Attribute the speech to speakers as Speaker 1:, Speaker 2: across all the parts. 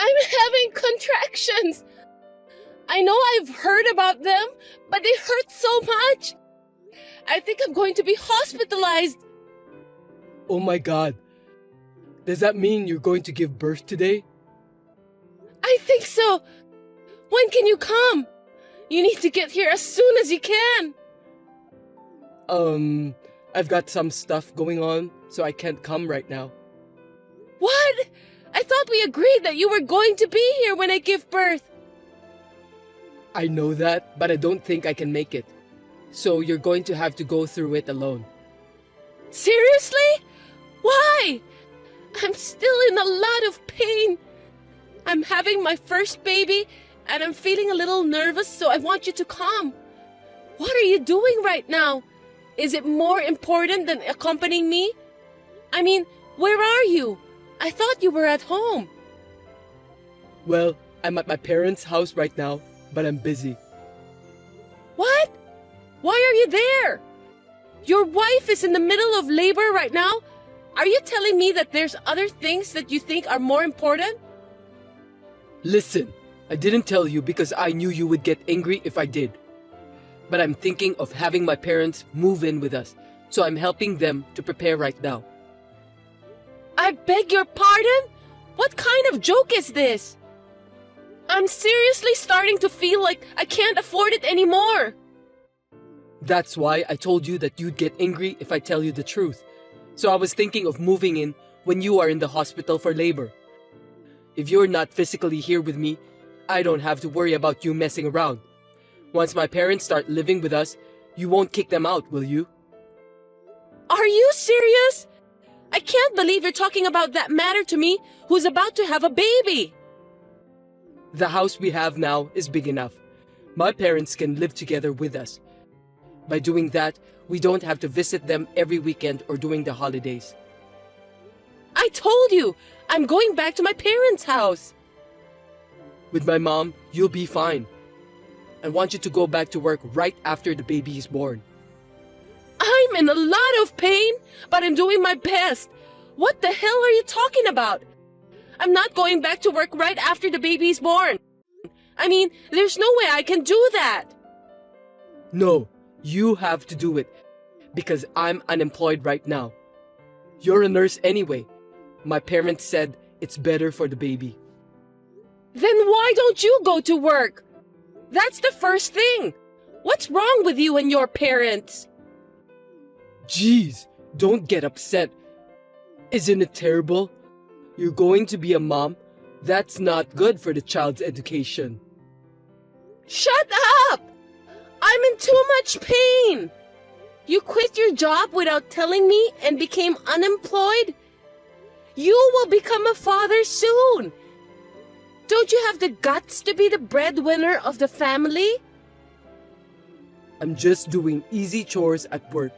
Speaker 1: I'm having contractions. I know I've heard about them, but they hurt so much. I think I'm going to be hospitalized.
Speaker 2: Oh my God. Does that mean you're going to give birth today?
Speaker 1: I think so. When can you come? You need to get here as soon as you can.
Speaker 2: I've got some stuff going on, so I can't come right now.
Speaker 1: What? I thought we agreed that you were going to be here when I give birth.
Speaker 2: I know that, but I don't think I can make it. So you're going to have to go through it alone.
Speaker 1: Seriously? Why? I'm still in a lot of pain. I'm having my first baby, and I'm feeling a little nervous, so I want you to come. What are you doing right now? Is it more important than accompanying me? I mean, where are you? I thought you were at home.
Speaker 2: Well, I'm at my parents' house right now, but I'm busy.
Speaker 1: What? Why are you there? Your wife is in the middle of labor right now. Are you telling me that there's other things that you think are more important?
Speaker 2: Listen, I didn't tell you because I knew you would get angry if I did. But I'm thinking of having my parents move in with us, so I'm helping them to prepare right now.
Speaker 1: I beg your pardon? What kind of joke is this? I'm seriously starting to feel like I can't afford it anymore.
Speaker 2: That's why I told you that you'd get angry if I tell you the truth. So I was thinking of moving in when you are in the hospital for labor. If you're not physically here with me, I don't have to worry about you messing around. Once my parents start living with us, you won't kick them out, will you?
Speaker 1: Are you serious? I can't believe you're talking about that matter to me who's about to have a baby.
Speaker 2: The house we have now is big enough. My parents can live together with us. By doing that, we don't have to visit them every weekend or during the holidays.
Speaker 1: I told you, I'm going back to my parents' house.
Speaker 2: With my mom, you'll be fine. I want you to go back to work right after the baby is born.
Speaker 1: I'm in a lot of pain, but I'm doing my best. What the hell are you talking about? I'm not going back to work right after the baby's born. I mean, there's no way I can do that.
Speaker 2: No, you have to do it, because I'm unemployed right now. You're a nurse anyway. My parents said it's better for the baby.
Speaker 1: Then why don't you go to work? That's the first thing. What's wrong with you and your parents?
Speaker 2: Jeez, don't get upset. Isn't it terrible? You're going to be a mom. That's not good for the child's education.
Speaker 1: Shut up! I'm in too much pain. You quit your job without telling me and became unemployed? You will become a father soon. Don't you have the guts to be the breadwinner of the family?
Speaker 2: I'm just doing easy chores at work.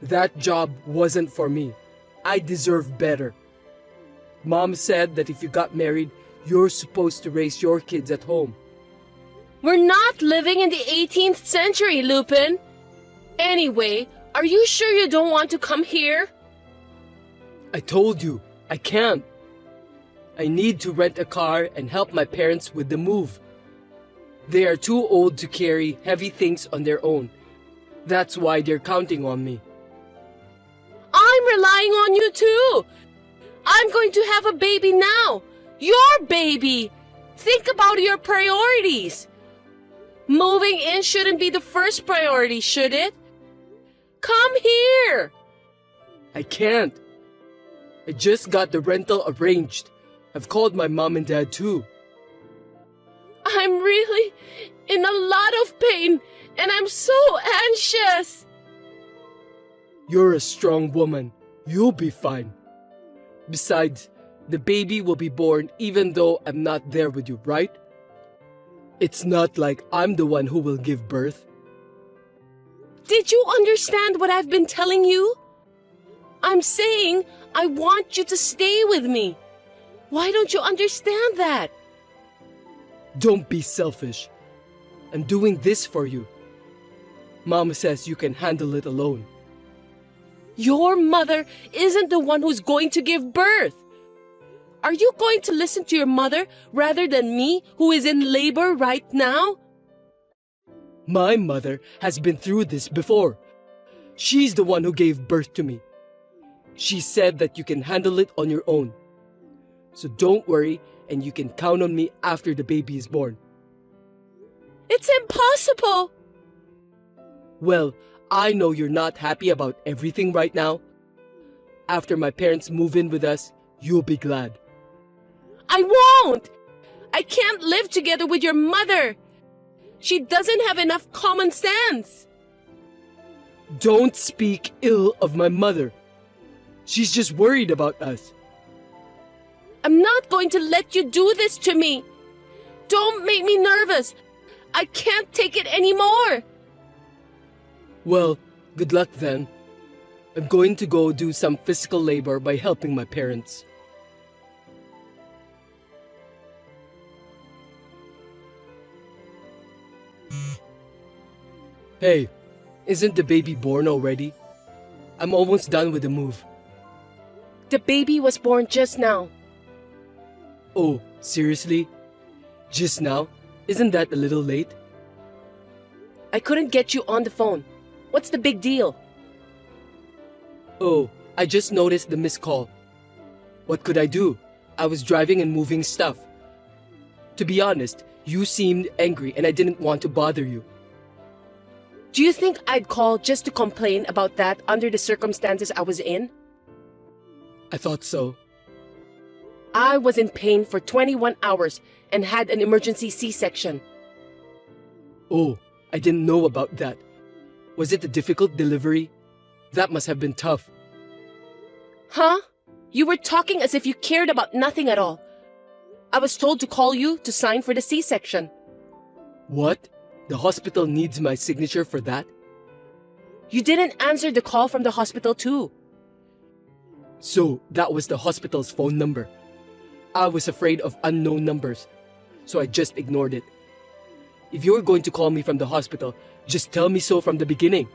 Speaker 2: That job wasn't for me. I deserve better. Mom said that if you got married, you're supposed to raise your kids at home.
Speaker 1: We're not living in the 18th century, Lupin. Anyway, are you sure you don't want to come here?
Speaker 2: I told you, I can't. I need to rent a car and help my parents with the move. They are too old to carry heavy things on their own. That's why they're counting on me.
Speaker 1: I'm relying on you too. I'm going to have a baby now. Your baby. Think about your priorities. Moving in shouldn't be the first priority, should it? Come here.
Speaker 2: I can't. I just got the rental arranged. I've called my mom and dad too.
Speaker 1: I'm really in a lot of pain and I'm so anxious.
Speaker 2: You're a strong woman. You'll be fine. Besides, the baby will be born even though I'm not there with you, right? It's not like I'm the one who will give birth.
Speaker 1: Did you understand what I've been telling you? I'm saying I want you to stay with me. Why don't you understand that?
Speaker 2: Don't be selfish. I'm doing this for you. Mama says you can handle it alone.
Speaker 1: Your mother isn't the one who's going to give birth. Are you going to listen to your mother rather than me, who is in labor right now?
Speaker 2: My mother has been through this before. She's the one who gave birth to me. She said that you can handle it on your own. So don't worry, and you can count on me after the baby is born.
Speaker 1: It's impossible!
Speaker 2: Well, I know you're not happy about everything right now. After my parents move in with us, you'll be glad.
Speaker 1: I won't! I can't live together with your mother! She doesn't have enough common sense!
Speaker 2: Don't speak ill of my mother. She's just worried about us.
Speaker 1: I'm not going to let you do this to me! Don't make me nervous! I can't take it anymore!
Speaker 2: Well, good luck then. I'm going to go do some physical labor by helping my parents. Hey, isn't the baby born already? I'm almost done with the move.
Speaker 1: The baby was born just now.
Speaker 2: Oh, seriously? Just now? Isn't that a little late?
Speaker 1: I couldn't get you on the phone. What's the big deal?
Speaker 2: Oh, I just noticed the missed call. What could I do? I was driving and moving stuff. To be honest, you seemed angry and I didn't want to bother you.
Speaker 1: Do you think I'd call just to complain about that under the circumstances I was in?
Speaker 2: I thought so.
Speaker 1: I was in pain for 21 hours and had an emergency C-section.
Speaker 2: Oh, I didn't know about that. Was it a difficult delivery? That must have been tough.
Speaker 1: Huh? You were talking as if you cared about nothing at all. I was told to call you to sign for the C-section.
Speaker 2: What? The hospital needs my signature for that?
Speaker 1: You didn't answer the call from the hospital too.
Speaker 2: So, that was the hospital's phone number. I was afraid of unknown numbers, so I just ignored it. If you're going to call me from the hospital, just tell me so from the beginning.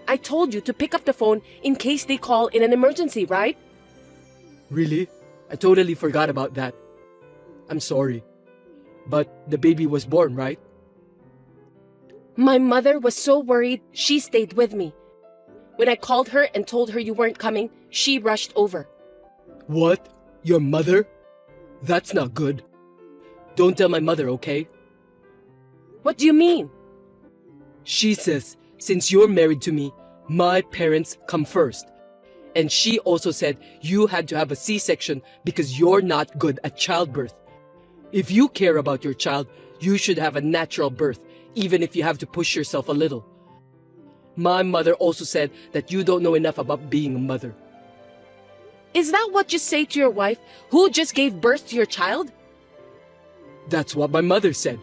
Speaker 1: I told you to pick up the phone in case they call in an emergency, right?
Speaker 2: Really? I totally forgot about that. I'm sorry. But the baby was born, right?
Speaker 1: My mother was so worried, she stayed with me. When I called her and told her you weren't coming, she rushed over.
Speaker 2: What? Your mother? That's not good. Don't tell my mother, okay?
Speaker 1: What do you mean?
Speaker 2: She says, since you're married to me, my parents come first. And she also said you had to have a C-section because you're not good at childbirth. If you care about your child, you should have a natural birth, even if you have to push yourself a little. My mother also said that you don't know enough about being a mother.
Speaker 1: Is that what you say to your wife, who just gave birth to your child?
Speaker 2: That's what my mother said.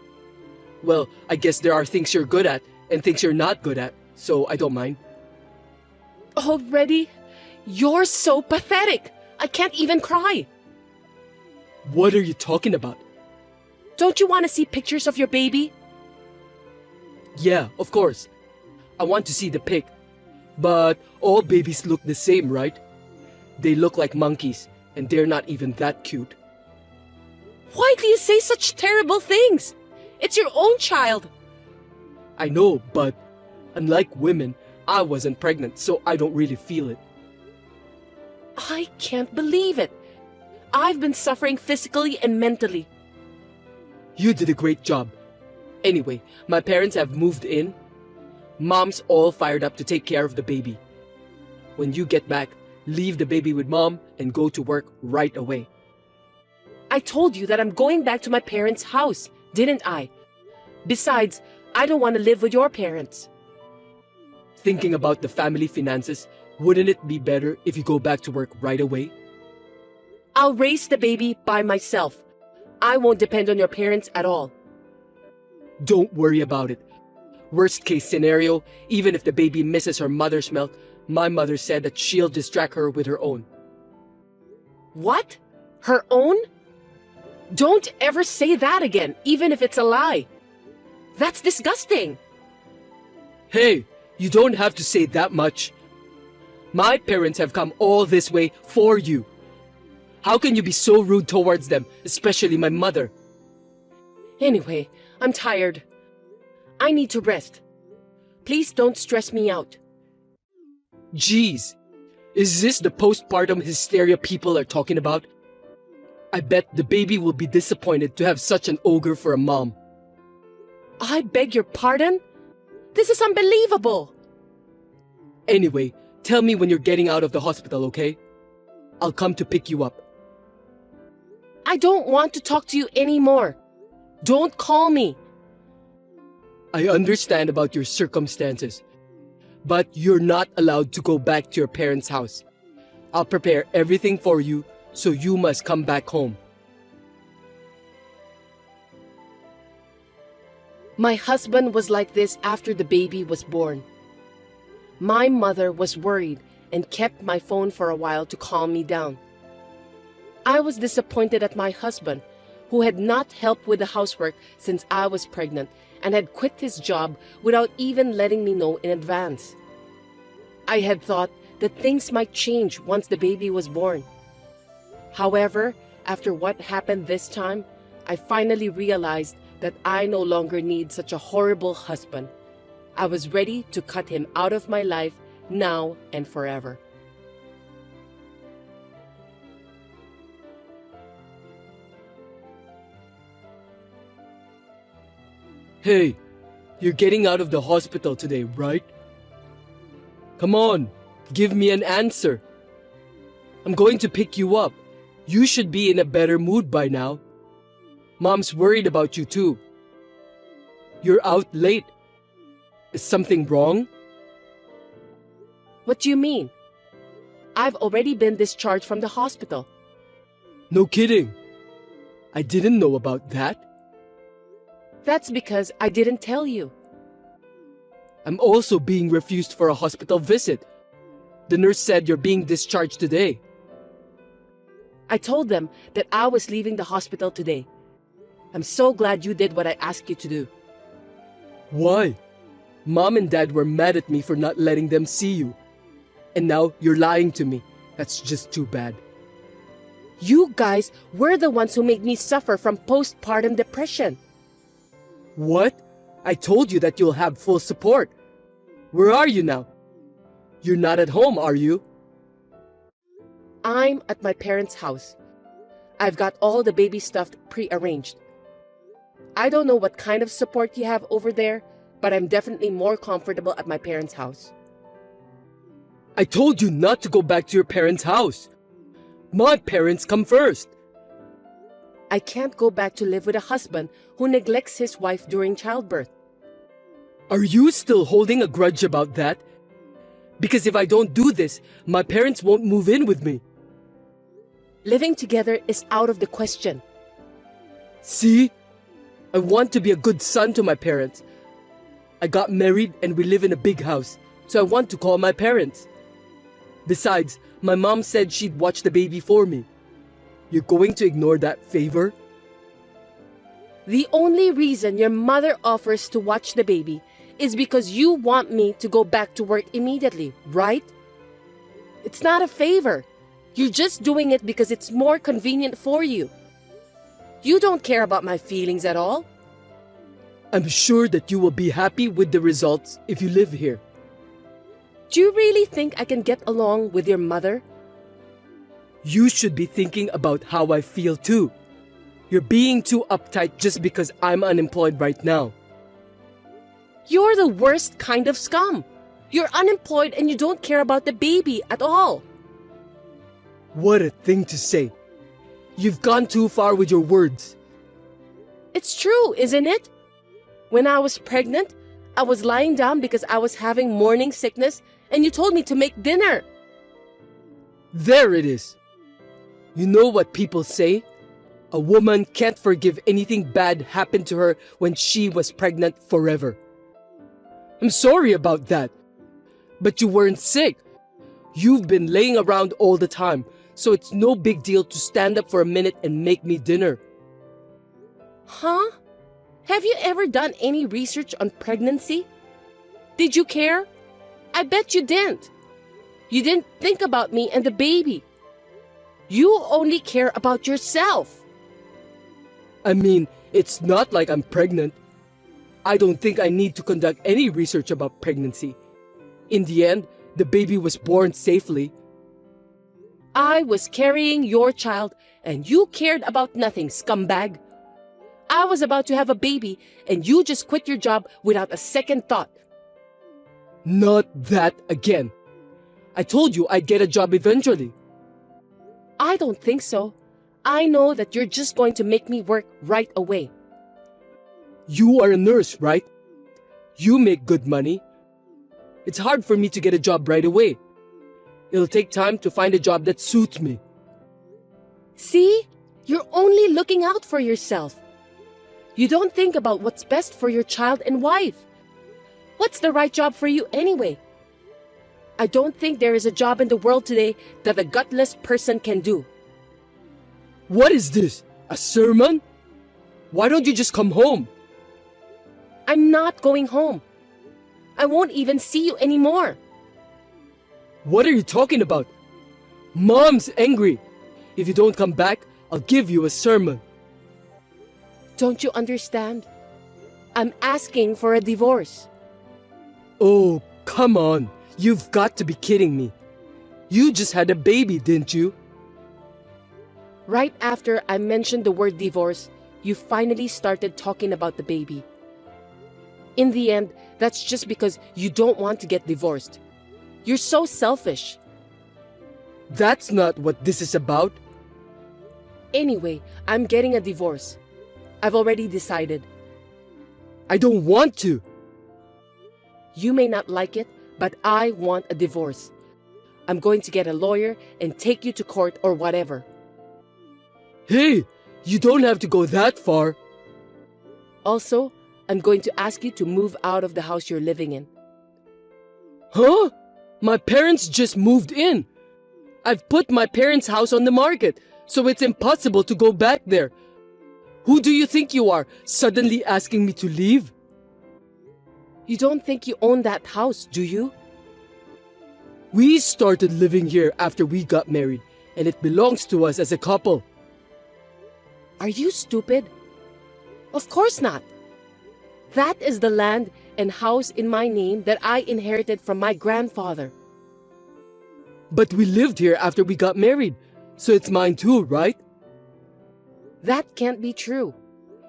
Speaker 2: Well, I guess there are things you're good at and things you're not good at, so I don't mind.
Speaker 1: Already? You're so pathetic. I can't even cry.
Speaker 2: What are you talking about?
Speaker 1: Don't you want to see pictures of your baby?
Speaker 2: Yeah, of course. I want to see the pic. But all babies look the same, right? They look like monkeys, and they're not even that cute.
Speaker 1: Why do you say such terrible things? It's your own child.
Speaker 2: I know, but unlike women, I wasn't pregnant, so I don't really feel it.
Speaker 1: I can't believe it. I've been suffering physically and mentally.
Speaker 2: You did a great job. Anyway, my parents have moved in. Mom's all fired up to take care of the baby. When you get back, leave the baby with Mom and go to work right away.
Speaker 1: I told you that I'm going back to my parents' house, didn't I? Besides, I don't want to live with your parents.
Speaker 2: Thinking about the family finances, wouldn't it be better if you go back to work right away?
Speaker 1: I'll raise the baby by myself. I won't depend on your parents at all.
Speaker 2: Don't worry about it. Worst case scenario, even if the baby misses her mother's milk, my mother said that she'll distract her with her own.
Speaker 1: What? Her own? Don't ever say that again, even if it's a lie. That's disgusting.
Speaker 2: Hey, you don't have to say that much. My parents have come all this way for you. How can you be so rude towards them, especially my mother?
Speaker 1: Anyway, I'm tired. I need to rest. Please don't stress me out.
Speaker 2: Jeez, is this the postpartum hysteria people are talking about? I bet the baby will be disappointed to have such an ogre for a mom.
Speaker 1: I beg your pardon? This is unbelievable.
Speaker 2: Anyway, tell me when you're getting out of the hospital, okay? I'll come to pick you up.
Speaker 1: I don't want to talk to you anymore. Don't call me.
Speaker 2: I understand about your circumstances, but you're not allowed to go back to your parents' house. I'll prepare everything for you, so you must come back home.
Speaker 1: My husband was like this after the baby was born. My mother was worried and kept my phone for a while to calm me down. I was disappointed at my husband, who had not helped with the housework since I was pregnant and had quit his job without even letting me know in advance. I had thought that things might change once the baby was born. However, after what happened this time, I finally realized that I no longer need such a horrible husband. I was ready to cut him out of my life now and forever.
Speaker 2: Hey, you're getting out of the hospital today, right? Come on, give me an answer. I'm going to pick you up. You should be in a better mood by now. Mom's worried about you too. You're out late. Is something wrong?
Speaker 1: What do you mean? I've already been discharged from the hospital.
Speaker 2: No kidding. I didn't know about that.
Speaker 1: That's because I didn't tell you.
Speaker 2: I'm also being refused for a hospital visit. The nurse said you're being discharged today.
Speaker 1: I told them that I was leaving the hospital today. I'm so glad you did what I asked you to do.
Speaker 2: Why? Mom and Dad were mad at me for not letting them see you. And now you're lying to me. That's just too bad.
Speaker 1: You guys were the ones who made me suffer from postpartum depression.
Speaker 2: What? I told you that you'll have full support. Where are you now? You're not at home, are you?
Speaker 1: I'm at my parents' house. I've got all the baby stuff pre-arranged. I don't know what kind of support you have over there, but I'm definitely more comfortable at my parents' house.
Speaker 2: I told you not to go back to your parents' house. My parents come first.
Speaker 1: I can't go back to live with a husband who neglects his wife during childbirth.
Speaker 2: Are you still holding a grudge about that? Because if I don't do this, my parents won't move in with me.
Speaker 1: Living together is out of the question.
Speaker 2: See? I want to be a good son to my parents. I got married and we live in a big house, so I want to call my parents. Besides, my mom said she'd watch the baby for me. You're going to ignore that favor?
Speaker 1: The only reason your mother offers to watch the baby is because you want me to go back to work immediately, right? It's not a favor. You're just doing it because it's more convenient for you. You don't care about my feelings at all.
Speaker 2: I'm sure that you will be happy with the results if you live here.
Speaker 1: Do you really think I can get along with your mother?
Speaker 2: You should be thinking about how I feel too. You're being too uptight just because I'm unemployed right now.
Speaker 1: You're the worst kind of scum. You're unemployed and you don't care about the baby at all.
Speaker 2: What a thing to say. You've gone too far with your words.
Speaker 1: It's true, isn't it? When I was pregnant, I was lying down because I was having morning sickness and you told me to make dinner.
Speaker 2: There it is. You know what people say? A woman can't forgive anything bad happened to her when she was pregnant forever. I'm sorry about that. But you weren't sick. You've been laying around all the time, so it's no big deal to stand up for a minute and make me dinner.
Speaker 1: Huh? Have you ever done any research on pregnancy? Did you care? I bet you didn't. You didn't think about me and the baby. You only care about yourself.
Speaker 2: I mean, it's not like I'm pregnant. I don't think I need to conduct any research about pregnancy. In the end, the baby was born safely.
Speaker 1: I was carrying your child and you cared about nothing, scumbag. I was about to have a baby and you just quit your job without a second thought.
Speaker 2: Not that again. I told you I'd get a job eventually.
Speaker 1: I don't think so. I know that you're just going to make me work right away.
Speaker 2: You are a nurse, right? You make good money. It's hard for me to get a job right away. It'll take time to find a job that suits me.
Speaker 1: See? You're only looking out for yourself. You don't think about what's best for your child and wife. What's the right job for you anyway? I don't think there is a job in the world today that a gutless person can do.
Speaker 2: What is this? A sermon? Why don't you just come home?
Speaker 1: I'm not going home. I won't even see you anymore.
Speaker 2: What are you talking about? Mom's angry. If you don't come back, I'll give you a sermon.
Speaker 1: Don't you understand? I'm asking for a divorce.
Speaker 2: Oh, come on. You've got to be kidding me. You just had a baby, didn't you?
Speaker 1: Right after I mentioned the word divorce, you finally started talking about the baby. In the end, that's just because you don't want to get divorced. You're so selfish.
Speaker 2: That's not what this is about.
Speaker 1: Anyway, I'm getting a divorce. I've already decided.
Speaker 2: I don't want to.
Speaker 1: You may not like it, but I want a divorce. I'm going to get a lawyer and take you to court or whatever.
Speaker 2: Hey, you don't have to go that far.
Speaker 1: Also, I'm going to ask you to move out of the house you're living in.
Speaker 2: Huh? My parents just moved in. I've put my parents' house on the market, so it's impossible to go back there. Who do you think you are, suddenly asking me to leave?
Speaker 1: You don't think you own that house, do you?
Speaker 2: We started living here after we got married, and it belongs to us as a couple.
Speaker 1: Are you stupid? Of course not. That is the land and house in my name that I inherited from my grandfather.
Speaker 2: But we lived here after we got married, so it's mine too, right?
Speaker 1: That can't be true.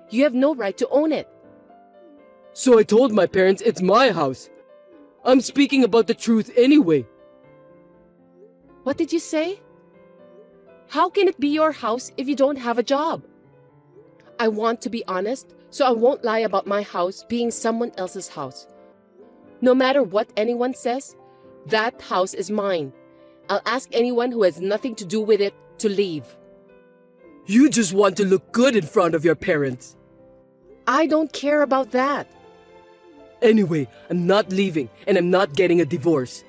Speaker 1: You have no right to own it.
Speaker 2: So I told my parents it's my house. I'm speaking about the truth anyway.
Speaker 1: What did you say? How can it be your house if you don't have a job? I want to be honest, so I won't lie about my house being someone else's house. No matter what anyone says, that house is mine. I'll ask anyone who has nothing to do with it to leave.
Speaker 2: You just want to look good in front of your parents.
Speaker 1: I don't care about that.
Speaker 2: Anyway, I'm not leaving and I'm not getting a divorce.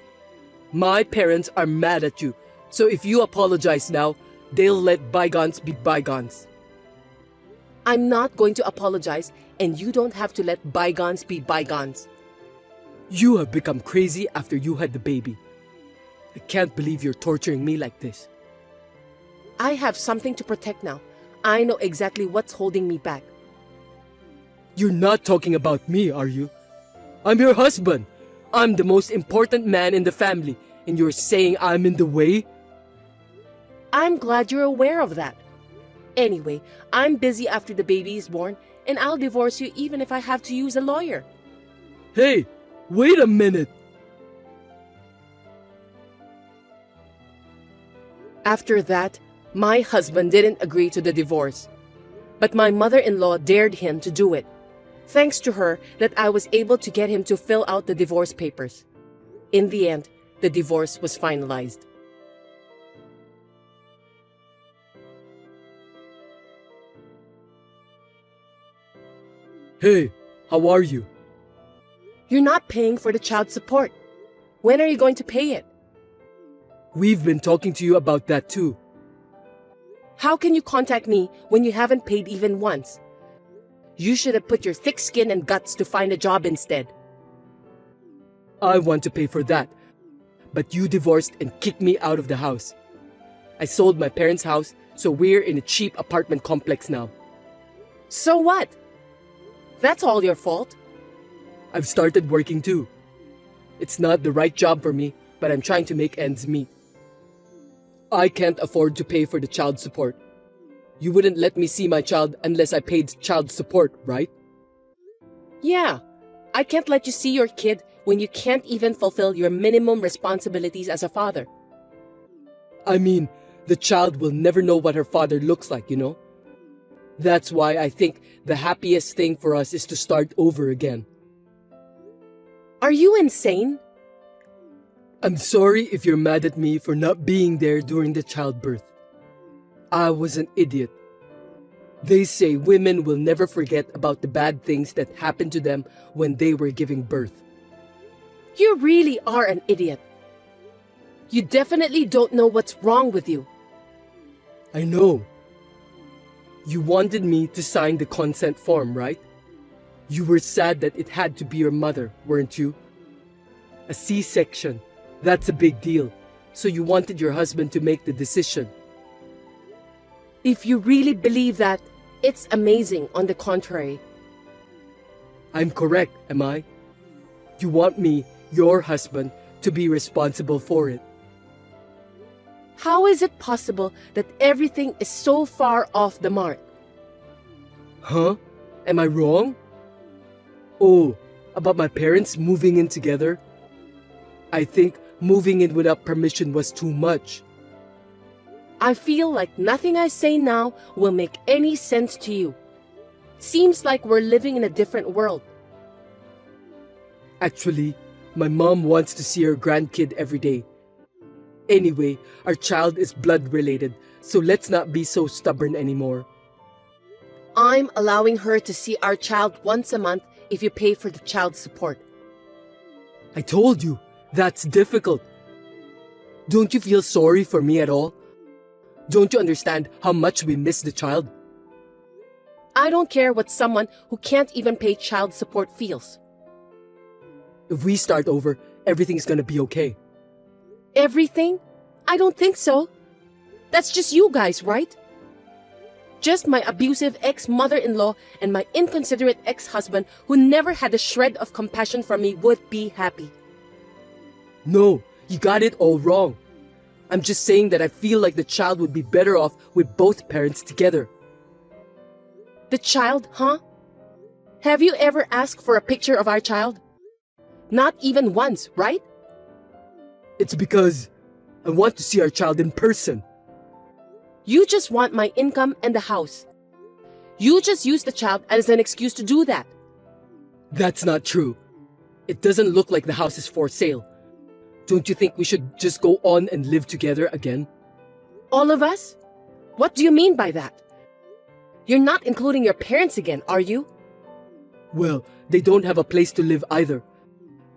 Speaker 2: My parents are mad at you, so if you apologize now, they'll let bygones be bygones.
Speaker 1: I'm not going to apologize, and you don't have to let bygones be bygones.
Speaker 2: You have become crazy after you had the baby. I can't believe you're torturing me like this.
Speaker 1: I have something to protect now. I know exactly what's holding me back.
Speaker 2: You're not talking about me, are you? I'm your husband. I'm the most important man in the family, and you're saying I'm in the way?
Speaker 1: I'm glad you're aware of that. Anyway, I'm busy after the baby is born, and I'll divorce you even if I have to use a lawyer.
Speaker 2: Hey, wait a minute.
Speaker 1: After that, my husband didn't agree to the divorce. But my mother-in-law dared him to do it. Thanks to her that I was able to get him to fill out the divorce papers. In the end, the divorce was finalized.
Speaker 2: Hey, how are you?
Speaker 1: You're not paying for the child support. When are you going to pay it?
Speaker 2: We've been talking to you about that too.
Speaker 1: How can you contact me when you haven't paid even once? You should have put your thick skin and guts to find a job instead.
Speaker 2: I want to pay for that, but you divorced and kicked me out of the house. I sold my parents' house, so we're in a cheap apartment complex now.
Speaker 1: So what? That's all your fault.
Speaker 2: I've started working too. It's not the right job for me, but I'm trying to make ends meet. I can't afford to pay for the child support. You wouldn't let me see my child unless I paid child support, right?
Speaker 1: Yeah, I can't let you see your kid when you can't even fulfill your minimum responsibilities as a father.
Speaker 2: I mean, the child will never know what her father looks like, you know? That's why I think the happiest thing for us is to start over again.
Speaker 1: Are you insane?
Speaker 2: I'm sorry if you're mad at me for not being there during the childbirth. I was an idiot. They say women will never forget about the bad things that happened to them when they were giving birth.
Speaker 1: You really are an idiot. You definitely don't know what's wrong with you.
Speaker 2: I know. You wanted me to sign the consent form, right? You were sad that it had to be your mother, weren't you? A C-section. That's a big deal. So you wanted your husband to make the decision.
Speaker 1: If you really believe that, it's amazing on the contrary.
Speaker 2: I'm correct, am I? You want me, your husband, to be responsible for it.
Speaker 1: How is it possible that everything is so far off the mark?
Speaker 2: Huh? Am I wrong? Oh, about my parents moving in together? I think moving in without permission was too much.
Speaker 1: I feel like nothing I say now will make any sense to you. Seems like we're living in a different world.
Speaker 2: Actually, my mom wants to see her grandkid every day. Anyway, our child is blood related, so let's not be so stubborn anymore.
Speaker 1: I'm allowing her to see our child once a month if you pay for the child support.
Speaker 2: I told you, that's difficult. Don't you feel sorry for me at all? Don't you understand how much we miss the child?
Speaker 1: I don't care what someone who can't even pay child support feels.
Speaker 2: If we start over, everything's gonna be okay.
Speaker 1: Everything? I don't think so. That's just you guys, right? Just my abusive ex-mother-in-law and my inconsiderate ex-husband who never had a shred of compassion for me would be happy.
Speaker 2: No, you got it all wrong. I'm just saying that I feel like the child would be better off with both parents together.
Speaker 1: The child, huh? Have you ever asked for a picture of our child? Not even once, right?
Speaker 2: It's because I want to see our child in person.
Speaker 1: You just want my income and the house. You just use the child as an excuse to do that.
Speaker 2: That's not true. It doesn't look like the house is for sale. Don't you think we should just go on and live together again?
Speaker 1: All of us? What do you mean by that? You're not including your parents again, are you?
Speaker 2: Well, they don't have a place to live either.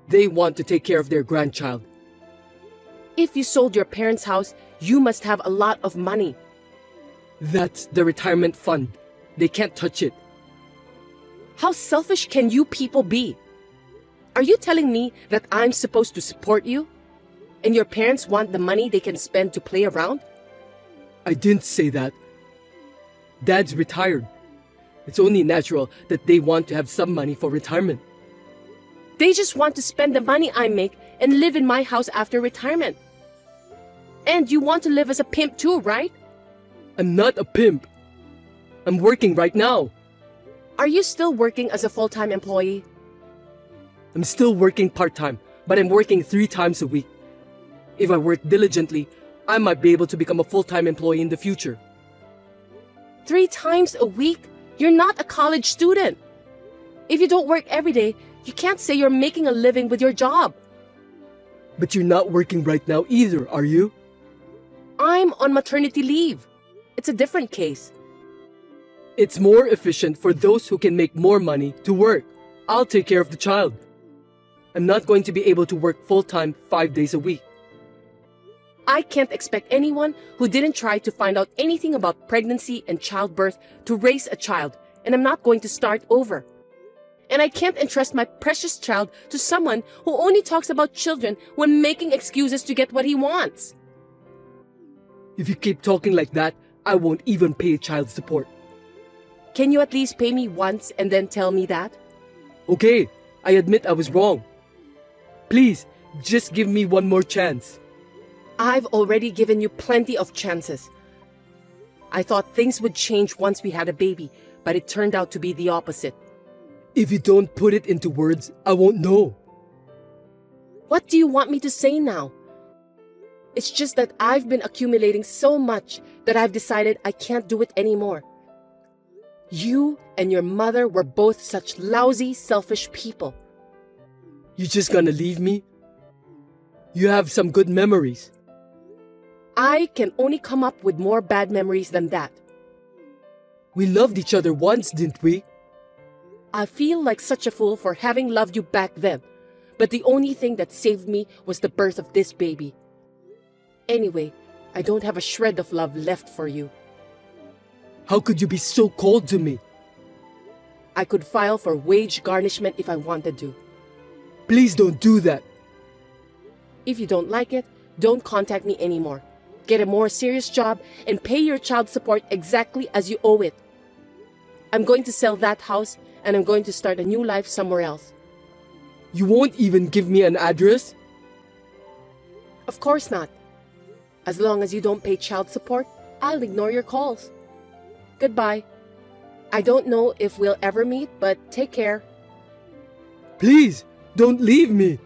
Speaker 2: They want to take care of their grandchild.
Speaker 1: If you sold your parents' house, you must have a lot of money.
Speaker 2: That's the retirement fund. They can't touch it.
Speaker 1: How selfish can you people be? Are you telling me that I'm supposed to support you? And your parents want the money they can spend to play around?
Speaker 2: I didn't say that. Dad's retired. It's only natural that they want to have some money for retirement.
Speaker 1: They just want to spend the money I make and live in my house after retirement. And you want to live as a pimp too, right?
Speaker 2: I'm not a pimp. I'm working right now.
Speaker 1: Are you still working as a full-time employee?
Speaker 2: I'm still working part-time, but I'm working 3 times a week. If I work diligently, I might be able to become a full-time employee in the future.
Speaker 1: 3 times a week? You're not a college student. If you don't work every day, you can't say you're making a living with your job.
Speaker 2: But you're not working right now either, are you?
Speaker 1: I'm on maternity leave. It's a different case.
Speaker 2: It's more efficient for those who can make more money to work. I'll take care of the child. I'm not going to be able to work full-time 5 days a week.
Speaker 1: I can't expect anyone who didn't try to find out anything about pregnancy and childbirth to raise a child, and I'm not going to start over. And I can't entrust my precious child to someone who only talks about children when making excuses to get what he wants.
Speaker 2: If you keep talking like that, I won't even pay child support.
Speaker 1: Can you at least pay me once and then tell me that?
Speaker 2: Okay, I admit I was wrong. Please, just give me one more chance.
Speaker 1: I've already given you plenty of chances. I thought things would change once we had a baby, but it turned out to be the opposite.
Speaker 2: If you don't put it into words, I won't know.
Speaker 1: What do you want me to say now? It's just that I've been accumulating so much that I've decided I can't do it anymore. You and your mother were both such lousy, selfish people.
Speaker 2: You just gonna leave me? You have some good memories.
Speaker 1: I can only come up with more bad memories than that.
Speaker 2: We loved each other once, didn't we?
Speaker 1: I feel like such a fool for having loved you back then, but the only thing that saved me was the birth of this baby. Anyway, I don't have a shred of love left for you.
Speaker 2: How could you be so cold to me?
Speaker 1: I could file for wage garnishment if I wanted to.
Speaker 2: Please don't do that.
Speaker 1: If you don't like it, don't contact me anymore. Get a more serious job and pay your child support exactly as you owe it. I'm going to sell that house and I'm going to start a new life somewhere else.
Speaker 2: You won't even give me an address?
Speaker 1: Of course not. As long as you don't pay child support, I'll ignore your calls. Goodbye. I don't know if we'll ever meet, but take care.
Speaker 2: Please, don't leave me.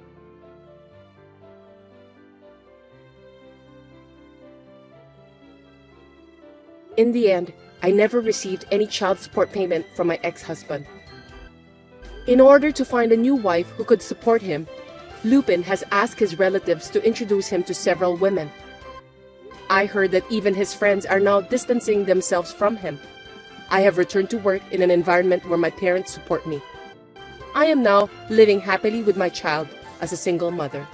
Speaker 1: In the end, I never received any child support payment from my ex-husband. In order to find a new wife who could support him, Lupin has asked his relatives to introduce him to several women. I heard that even his friends are now distancing themselves from him. I have returned to work in an environment where my parents support me. I am now living happily with my child as a single mother.